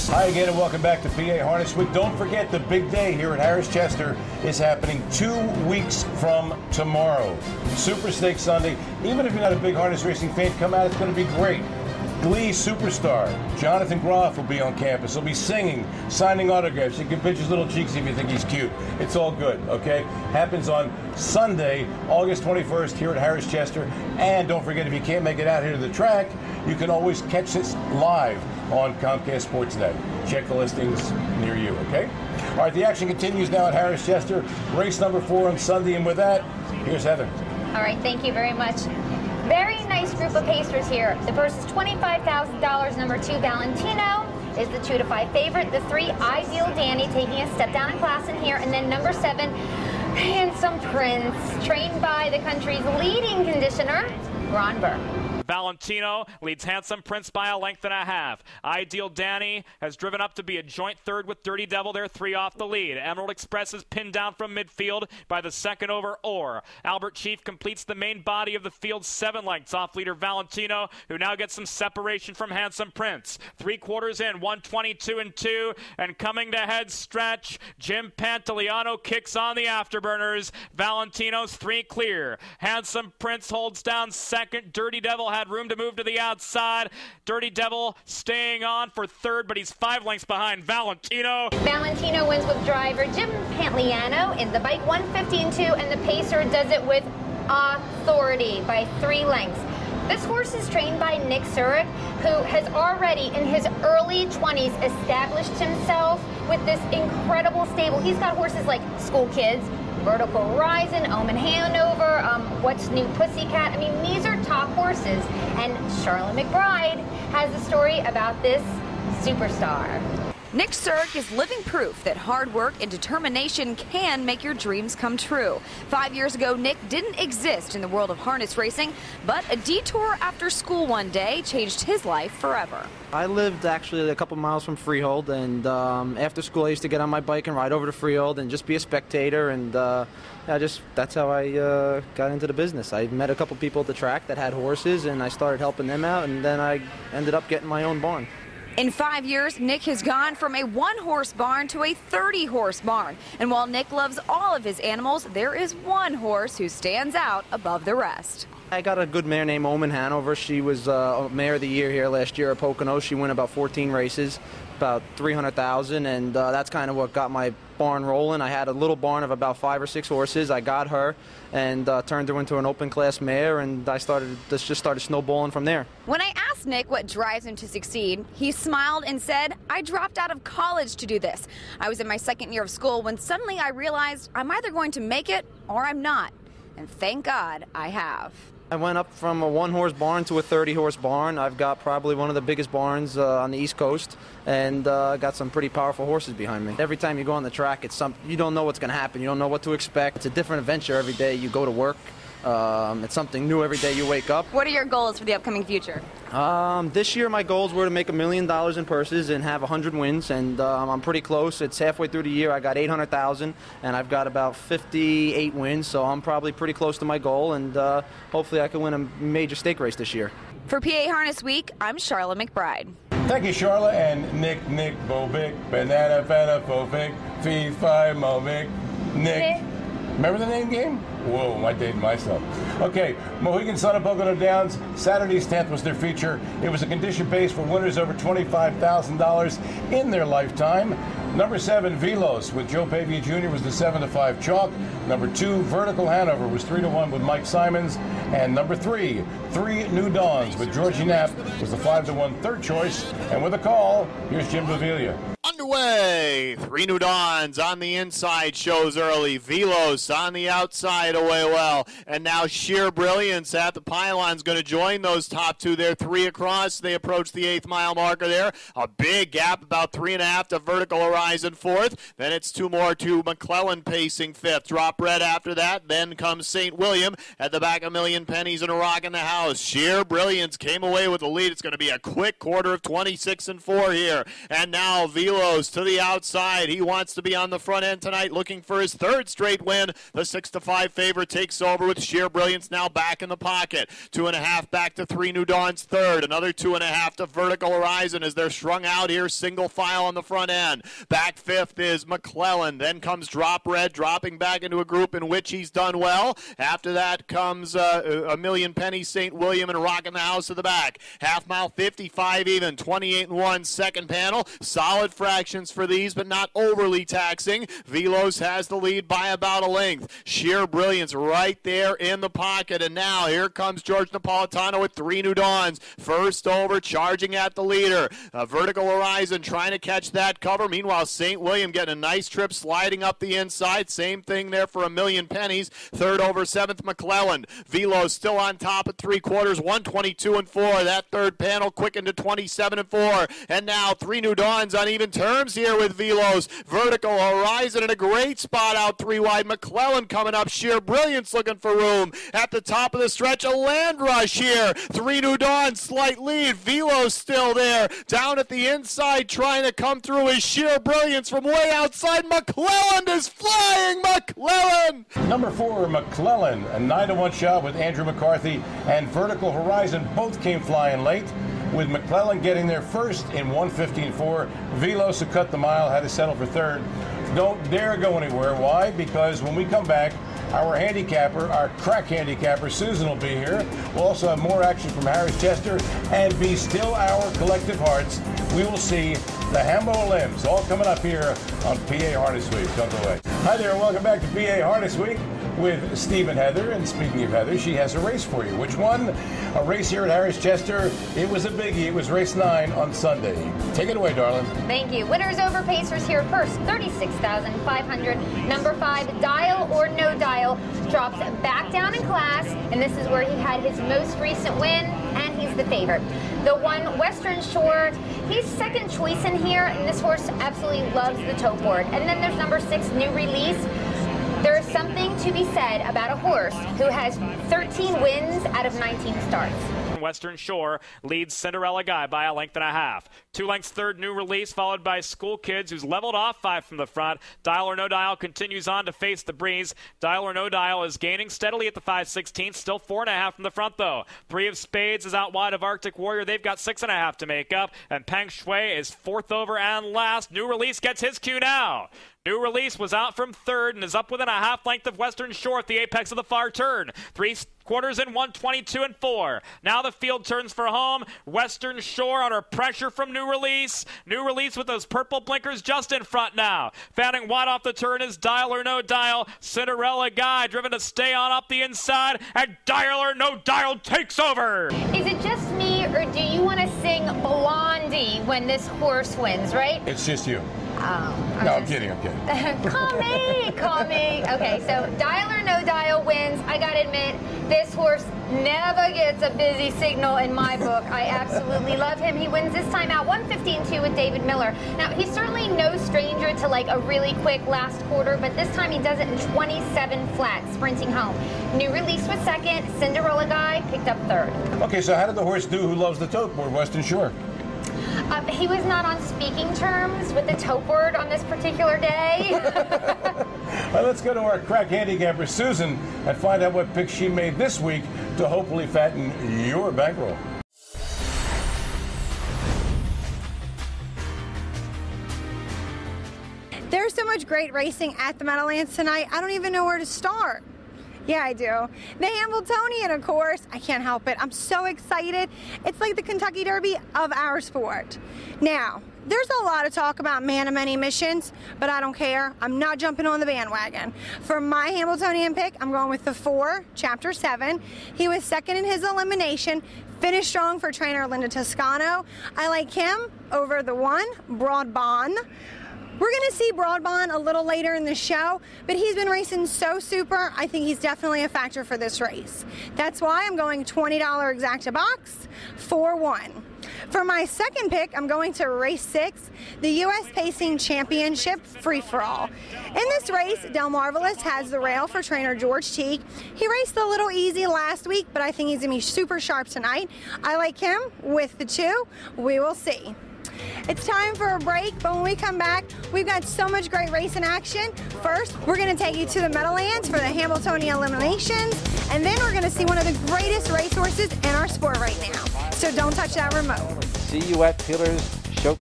Hi again and welcome back to PA Harness Week. Don't forget the big day here at Harris Chester is happening 2 weeks from tomorrow. Super Stake Sunday. Even if you're not a big harness racing fan, come out. It's going to be great. Glee superstar Jonathan Groff will be on campus. He'll be singing, signing autographs. You can pinch his little cheeks if you think he's cute. It's all good, okay? Happens on Sunday, August 21st here at Harris Chester. And don't forget, if you can't make it out here to the track, you can always catch this live on Comcast Sportsnet. Check the listings near you, okay? All right, the action continues now at Harris Chester. Race number 4 on Sunday, and with that, here's Heather. All right, thank you very much. Very nice group of pacers here. The first is $25,000. Number 2, Valentino, is the 2 to 5 favorite. The 3, Ideal Danny, taking a step down in class in here. And then number 7, Handsome Prince, trained by the country's leading conditioner, Gronberg. Valentino leads Handsome Prince by a length and a half. Ideal Danny has driven up to be a joint third with Dirty Devil. They're 3 off the lead. Emerald Express is pinned down from midfield by the second over Orr. Albert Chief completes the main body of the field, 7 lengths off leader Valentino, who now gets some separation from Handsome Prince. 3/4 in, 122 and 2, and coming to head stretch, Jim Pantoliano kicks on the afterburners. Valentino's 3 clear. Handsome Prince holds down second. Dirty Devil had room to move to the outside. Dirty Devil staying on for third, but he's 5 lengths behind Valentino. Valentino wins with driver Jim Pantoliano in the bike, 115-2, and the pacer does it with authority by 3 lengths. This horse is trained by Nick Surick, who has already in his early 20s established himself with this incredible stable. He's got horses like School Kids, Vertical Horizon, Omen Hanover, What's New Pussycat. I mean, these are top horses. And Sharla McBride has a story about this superstar. Nick Surick is living proof that hard work and determination can make your dreams come true. 5 years ago, Nick didn't exist in the world of harness racing, but a detour after school one day changed his life forever. I lived actually a couple miles from Freehold, and after school I used to get on my bike and ride over to Freehold and just be a spectator, and that's how I got into the business. I met a couple people at the track that had horses, and I started helping them out, and then I ended up getting my own barn. In 5 years, Nick has gone from a 1-horse barn to a 30-horse barn. And while Nick loves all of his animals, there is one horse who stands out above the rest. I got a good mare named Omen Hanover. She was Mare of the Year here last year at Pocono. She won about 14 races, about $300,000, and that's kind of what got my barn rolling. I had a little barn of about 5 or 6 horses. I got her and turned her into an open class mare, and this just started snowballing from there. When I asked Nick what drives him to succeed, he smiled and said, "I dropped out of college to do this. I was in my 2nd year of school when suddenly I realized I'm either going to make it or I'm not. And thank God I have." I went up from a 1-horse barn to a 30-horse barn. I've got probably one of the biggest barns on the East Coast, and got some pretty powerful horses behind me. Every time you go on the track, you don't know what's going to happen. You don't know what to expect. It's a different adventure every day you go to work. It's something new every day you wake up. What are your goals for the upcoming future? This year my goals were to make $1 million in purses and have 100 wins, and I'm pretty close. It's halfway through the year. I got 800,000, and I've got about 58 wins, so I'm probably pretty close to my goal, and hopefully I can win a major stake race this year. For PA Harness Week, I'm Sharla McBride. Thank you, Sharla, and Nick Bobic, Banana Fana Fofic, Fee Fi Momic, Nick. Remember the name game? Whoa, I dated myself. Okay, Mohegan Sun of Pocono Downs, Saturday's 10th was their feature. It was a condition base for winners over $25,000 in their lifetime. Number 7, Velos with Joe Pavia Jr. was the 7 to 5 chalk. Number 2, Vertical Hanover was 3 to 1 with Mike Simons. And number 3, 3 New Dawns with Georgie Knapp was the 5 to 1 third choice. And with a call, here's Jim Baviglia. Underway, 3 New Dawns on the inside shows early. Velos on the outside away well. And now Sheer Brilliance at the pylon's going to join those top 2 there. 3 across. They approach the 8th mile marker there. A big gap, about 3.5 to Vertical Horizon 4th. Then it's 2 more to McClelland pacing 5th. Drop Red after that. Then comes St. William at the back, A Million Pennies and a Rock in the House. Sheer Brilliance came away with the lead. It's going to be a quick quarter of 26 and 4 here. And now Velos Meadows to the outside. He wants to be on the front end tonight, looking for his third straight win. The 6-5 favorite takes over with Sheer Brilliance now back in the pocket. 2.5 back to 3 New Dawn's third. Another 2.5 to Vertical Horizon as they're strung out here, single file on the front end. Back fifth is McClelland. Then comes Drop Red, dropping back into a group in which he's done well. After that comes A Million Pennies, St. William, and Rockin' the House at the back. Half mile 55 even, 28-1 second panel. Solid fractions for these, but not overly taxing. Velos has the lead by about a length. Sheer Brilliance right there in the pocket. And now here comes George Napolitano with 3 New Dawns. First over, charging at the leader. Vertical Horizon trying to catch that cover. Meanwhile, St. William getting a nice trip sliding up the inside. Same thing there for A Million Pennies. Third over, seventh Mcclelland. Velos still on top at 3/4, 122-4. That third panel quickened to 27-4. And now 3 New Dawns on even terms here with Velos. Vertical Horizon in a great spot out 3 wide. McClelland coming up. Sheer Brilliance looking for room. At the top of the stretch, a land rush here. 3 New Dawns, slight lead. Velos still there. Down at the inside trying to come through is Sheer Brilliance from way outside. McClelland is flying. McClelland! Number 4, McClelland, a 9-1 shot with Andrew McCarthy and Vertical Horizon both came flying late, with McClelland getting there first in 1:15.4. Velos, who cut the mile, had to settle for third. Don't dare go anywhere. Why? Because when we come back, our handicapper, our crack handicapper, Susan, will be here. We'll also have more action from Harris Chester, and Be Still Our Collective Hearts. We will see the Hambo Limbs, all coming up here on PA Harness Week. Don't go away. Hi there, welcome back to PA Harness Week with Steve and Heather. And speaking of Heather, she has a race for you. Which one? A race here at Harris Chester. It was a biggie. It was race 9 on Sunday. Take it away, darling. Thank you. Winners over Pacers here first, 36,500. Number 5, Dial or No Dial, drops back down in class, and this is where he had his most recent win, and he's the favorite. The 1, Western Shore, he's second choice in here, and this horse absolutely loves the tote board. And then there's number 6, New Release. There is something to be said about a horse who has 13 wins out of 19 starts. Western Shore leads Cinderella Guy by 1.5 lengths. 2 lengths third, New Release, followed by School Kids, who's leveled off 5 from the front. Dial or No Dial continues on to face the breeze. Dial or No Dial is gaining steadily at the 5/16, still 4.5 from the front, though. 3 of Spades is out wide of Arctic Warrior. They've got 6.5 to make up, and Peng Shui is 4th over and last. New Release gets his cue now. New Release was out from third and is up within a half length of Western Shore at the apex of the far turn. 3/4 in 122-4. Now the field turns for home. Western Shore under pressure from New Release. New Release with those purple blinkers just in front now. Fanning wide off the turn is Dial or No Dial. Cinderella Guy driven to stay on up the inside, and Dial or No Dial takes over. Is it just me, or do you want to sing Blondie when this horse wins, right? It's just you. Oh, No, I'm kidding, I'm kidding. Call me. Okay, so Dial or No Dial wins. I gotta admit, this horse never gets a busy signal in my book. I absolutely love him. He wins this time out 1:15.2 with David Miller. Now, he's certainly no stranger to like a really quick last quarter, but this time he does it in 27 flat, sprinting home. New Release was second. Cinderella Guy picked up third. Okay, so how did the horse do who loves the tote board, Western Shore? He was not on speaking terms with the tote board on this particular day. Well, let's go to our crack handicapper, Susan, and find out what picks she made this week to hopefully fatten your bankroll. There's so much great racing at the Meadowlands tonight, I don't even know where to start. Yeah, I do. The Hambletonian, of course. I can't help it. I'm so excited. It's like the Kentucky Derby of our sport. Now, there's a lot of talk about man of many missions, but I don't care. I'm not jumping on the bandwagon. For my Hambletonian pick, I'm going with the 4, Chapter 7. He was second in his elimination, finished strong for trainer Linda Toscano. I like him over the 1, Broadbond. We're going to see Broadbond a little later in the show, but he's been racing so super, I think he's definitely a factor for this race. That's why I'm going $20 exacta box, 4-1. For my second pick, I'm going to race 6, the U.S. Pacing Championship Free-For-All. In this race, Del Marvelous has the rail for trainer George Teague. He raced a little easy last week, but I think he's going to be super sharp tonight. I like him with the 2. We will see. It's time for a break, but when we come back, we've got so much great racing action. First, we're going to take you to the Meadowlands for the Hambletonian eliminations, and then we're going to see one of the greatest racehorses in our sport right now. So don't touch that remote. See you at Peeler's